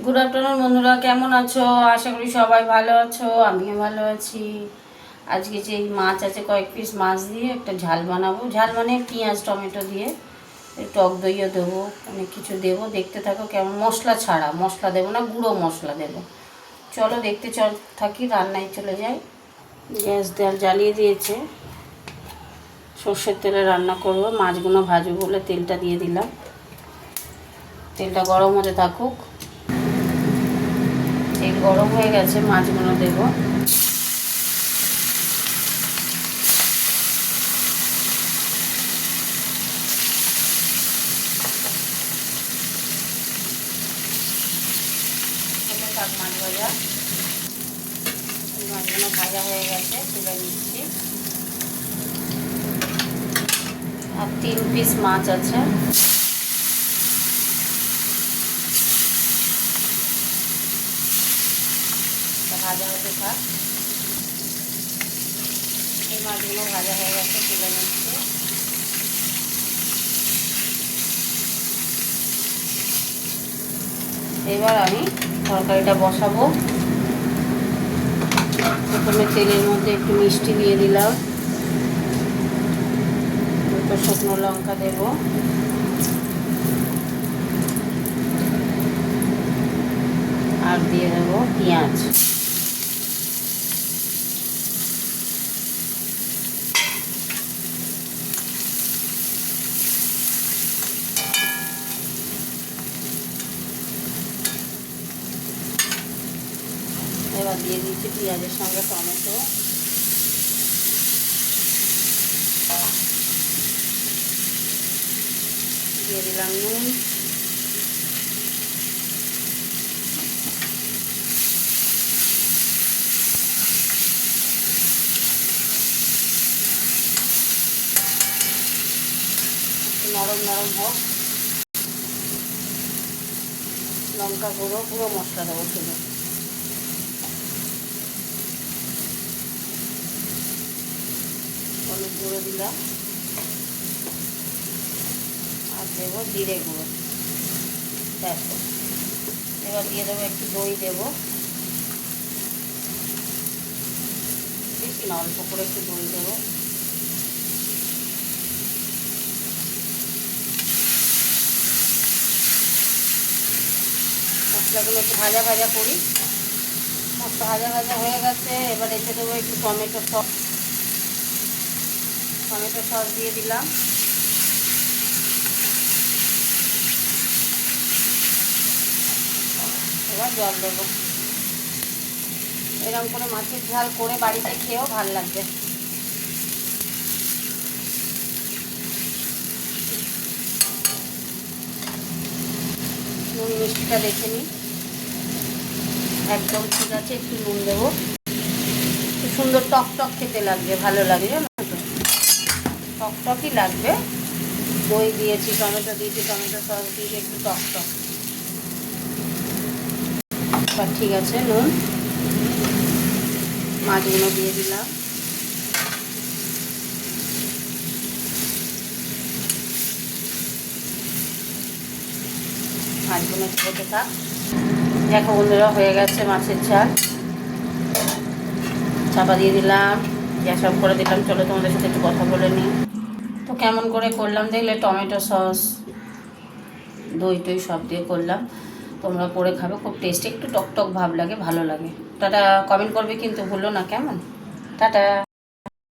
Good afternoon বন্ধুরা, কেমন আছো? আশা করি সবাই ভালো আছো, আমিও ভালো আছি। আজকে যে মাছ আছে, কয়েক পিস মাছ দিয়ে একটা ঝাল বানাবো। ঝাল মানে পেঁয়াজ টমেটো দিয়ে, টক দইও দেবো, অনেক কিছু দেবো। দেখতে থাকো কেমন, মশলা ছাড়া, মশলা দেবো না, গুঁড়ো মশলা দেবো। চলো দেখতে থাকি, রান্নায় চলে যাই। গ্যাস জ্বালিয়ে দিয়েছে, সর্ষের তেলে রান্না করব। মাছগুলো ভাজবো বলে তেলটা দিয়ে দিলাম। তেলটা গরম হতে থাকুক। তেল গরম হয়ে গেছে, মাছগুলো দেবো। শাক মাছ ভাজা, মাছগুলো ভাজা হয়ে গেছে, তুলে নিচ্ছি। আর 3 পিস মাছ আছে, ভাজা হতে থাক। এই মাছগুলো ভাজা হয়ে গেছে, তুলে নিচ্ছি। এবার আমি তরকারিটা বসাবো। প্রথমে তেলের মধ্যে একটু মিষ্টি দিয়ে দিলাম, দুটো শুকনো লঙ্কা দেব, আর দিয়ে দেবো পেঁয়াজ। এবার দিয়ে দিচ্ছি পেঁয়াজের সঙ্গে টমেটো, দিয়ে দিলাম নুন, নরম নরম হোক। লঙ্কা গুঁড়ো, পুরো মশলা দেবো শুধু। হলুদ গুঁড়ো দিলাম, আর দেবো জিরে গুঁড়ো। দেখো, এবার দিয়ে দেবো একটু দই দেবো, বেশি না, অল্প করে একটু দই দেবো। মশলাগুলো একটু ভাজা ভাজা করি। মশলা ভাজা ভাজা হয়ে গেছে, এবার এতে দেবো একটু টমেটো সস। টমেটো সস দিয়ে দিলাম। এবার জল দেবো। এরকম করে মাছের ঝাল করে বাড়িতে খেয়েও ভালো লাগবে। নুন মিষ্টিটা দেখে নিই, একদম ঠিক আছে। একটু নুন দেবো, খুব সুন্দর টক টক খেতে লাগবে, ভালো লাগবে, জানো তো, টক টকই লাগবে। দই দিয়েছি, টমেটো দিয়েছি, টমেটো সস দিয়েছি, একটু টক টক। এবার ঠিক আছে, নুন। মাছগুলো দিয়ে দিলাম, মাছগুলো খেতে থাক। দেখো বন্ধুরা, হয়ে গেছে মাছের ঝাল। চাপা দিয়ে দিলাম, গ্যাস অফ করে দিলাম। চলো তোমাদের সাথে একটু কথা বলে নিই। তো কেমন করে করলাম দেখলে, টমেটো সস, দই টই সব দিয়ে করলাম। তোমরা করে খাবে, খুব টেস্টি, একটু টক টক ভাব লাগে, ভালো লাগে। টাটা, কমেন্ট করবে কিন্তু ভুলো না, কেমন? টাটা।